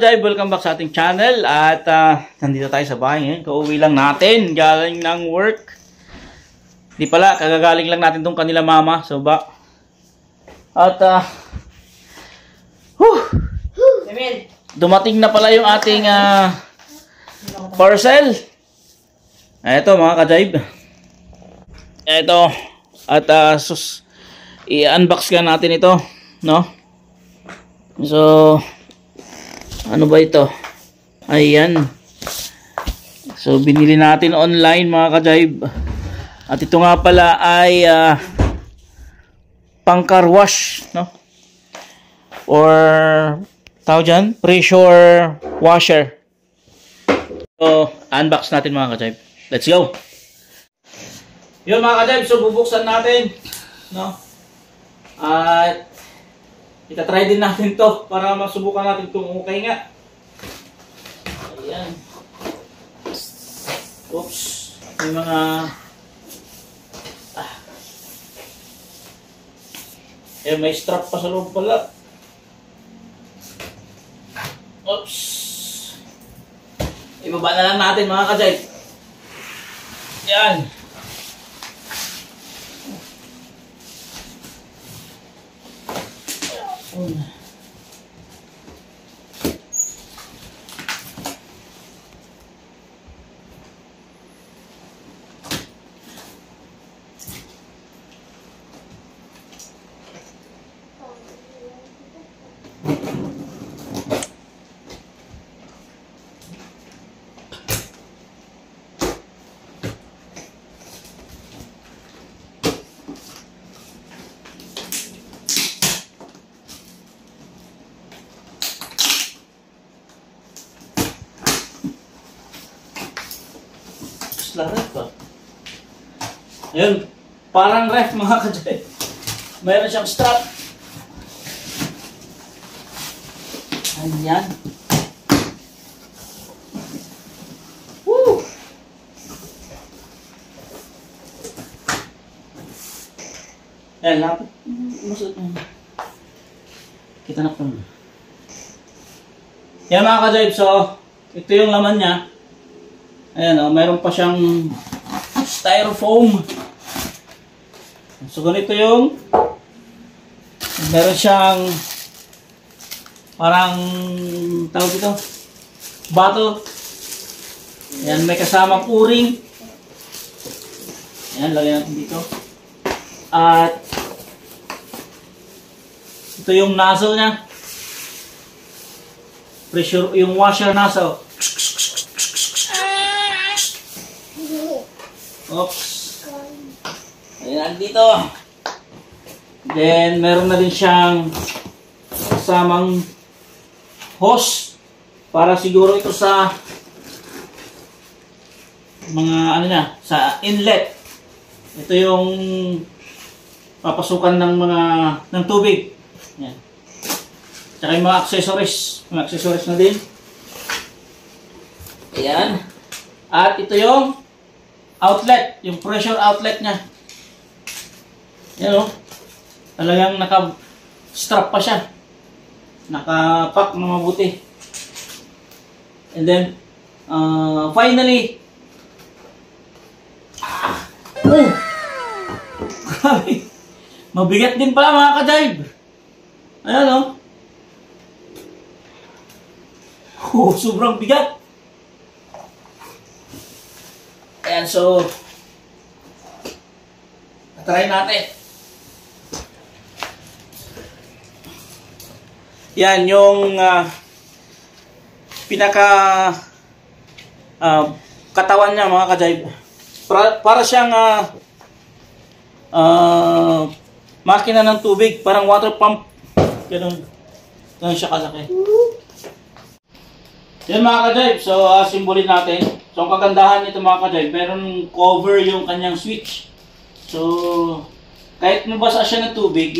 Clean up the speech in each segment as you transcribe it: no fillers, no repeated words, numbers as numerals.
ka-Jive, welcome back sa ating channel. At nandito tayo sa bahay ngayon. Kauwi lang natin, galing ng work. Di pala, kagagaling lang natin tong kanila mama sa baba. At dumating na pala yung ating parcel. Ito mga ka-Jive. Ito. At i-unbox ka natin ito, no? So, ano ba ito? Ayan. So, binili natin online mga ka-Jive. At ito nga pala ay pang car wash, no? Or tawag dyan, pressure washer. So, unbox natin mga ka-Jive. Let's go! Yun mga ka-Jive, so bubuksan natin, no? At itatry din natin to para masubukan natin kung okay nga. Ayan. Oops. May mga may strap pa sa loob pala. Oops. Ibaba na lang natin mga ka-Jive. Ayan. Ref ba? Ayun, parang ref mga ka-Jive. Mayroon siyang strap. Ayan. Woo! Ayan, lapit. Kita na po. Yan mga ka-Jive, so ito yung laman niya. Ayan o, mayroon pa siyang styrofoam. So ganito yung meron siyang parang tawag ito bottle. Ayan, may kasamang uring. Ayan, lagyan natin dito. At ito yung nozzle niya. Pressure, yung washer nozzle. Oops. Ayan, dito. Then, meron na din siyang kasamang hose para siguro ito sa mga ano niya, sa inlet. Ito yung papasukan ng ng tubig. Ayan. Tsaka yung mga accessories. Mga accessories na din. Ayan. At ito yung outlet, yung pressure outlet niya. Yan o. Talagang naka-strap pa siya. Naka-pack na mabuti. And then, finally, grabe. Mabigat din pala mga ka-Jive. Ayan o. Sobrang bigat. Ayan, so try natin. Yan yung pinaka katawan niya mga ka-Jive. Para siyang makina ng tubig, parang water pump. Ganun siya kalaki. Yan mga ka-Jive, so simbolin natin. So ang kagandahan nito mga ka-Jive, meron cover yung kanyang switch. So kahit mabasa siya ng tubig,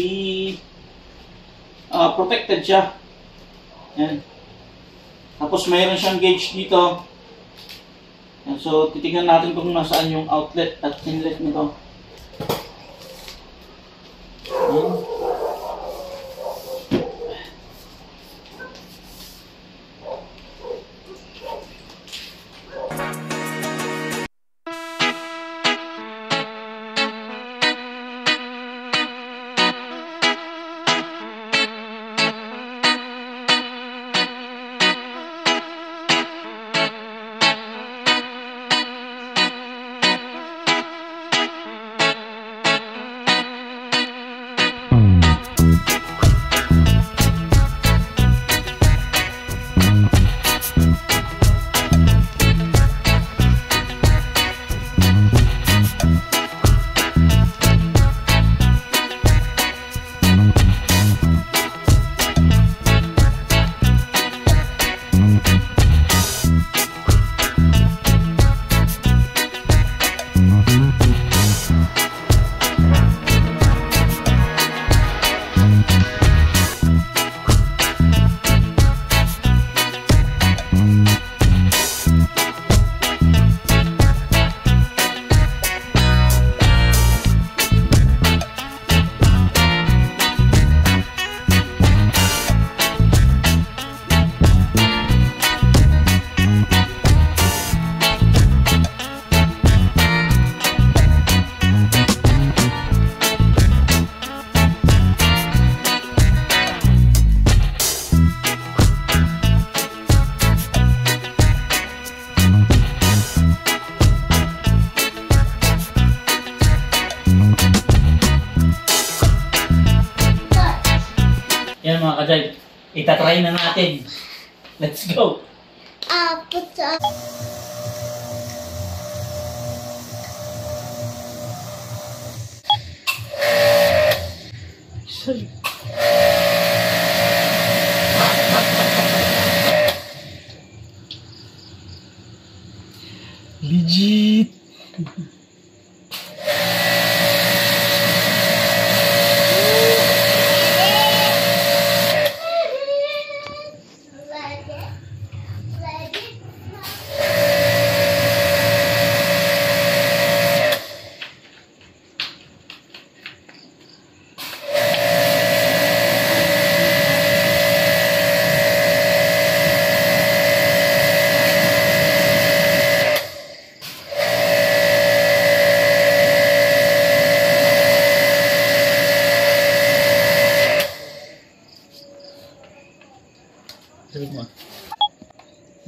protected siya. Yan. Tapos mayroon siyang gauge dito. Yan. So titingnan natin kung nasaan yung outlet at inlet nito. Yan. ka-Jive, itatry na natin. Let's go! Put up. Sorry. Legit!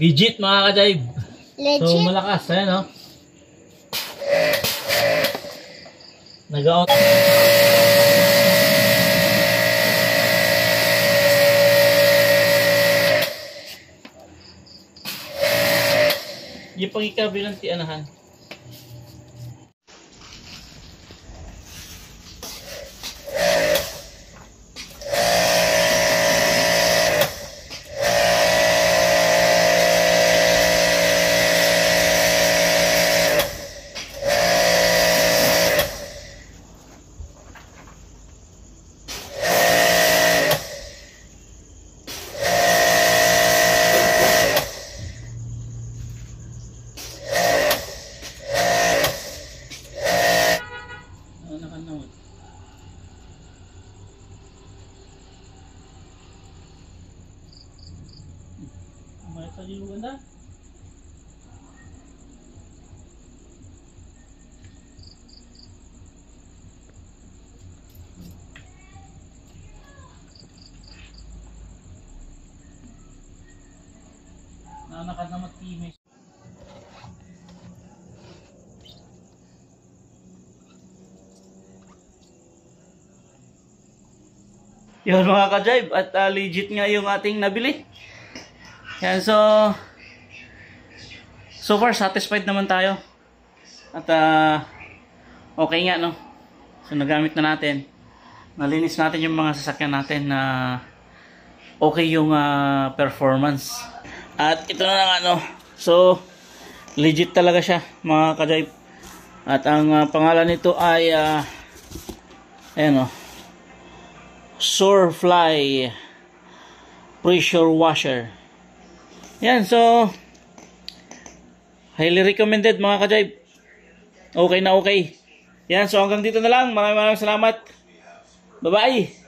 Legit mga ka-Jive. Legit? So malakas, ayan o. Nag-out. Yung pag-ikabilang tianahan. Tadi lu ganda. Nanakan na matimis. Yun mga ka-Jive, at legit nga yung ating nabili. Yan, so far satisfied naman tayo. At okay nga, no? So nagamit na natin. Nalinis natin yung mga sasakyan natin na okay yung performance. At ito na lang ano. So legit talaga siya mga ka-Jive. At ang pangalan nito ay ayan o, Surefly pressure washer. Yan, so highly recommended mga ka-Jive. Okay na okay. Yan, so hanggang dito na lang. Maraming salamat. Bye-bye.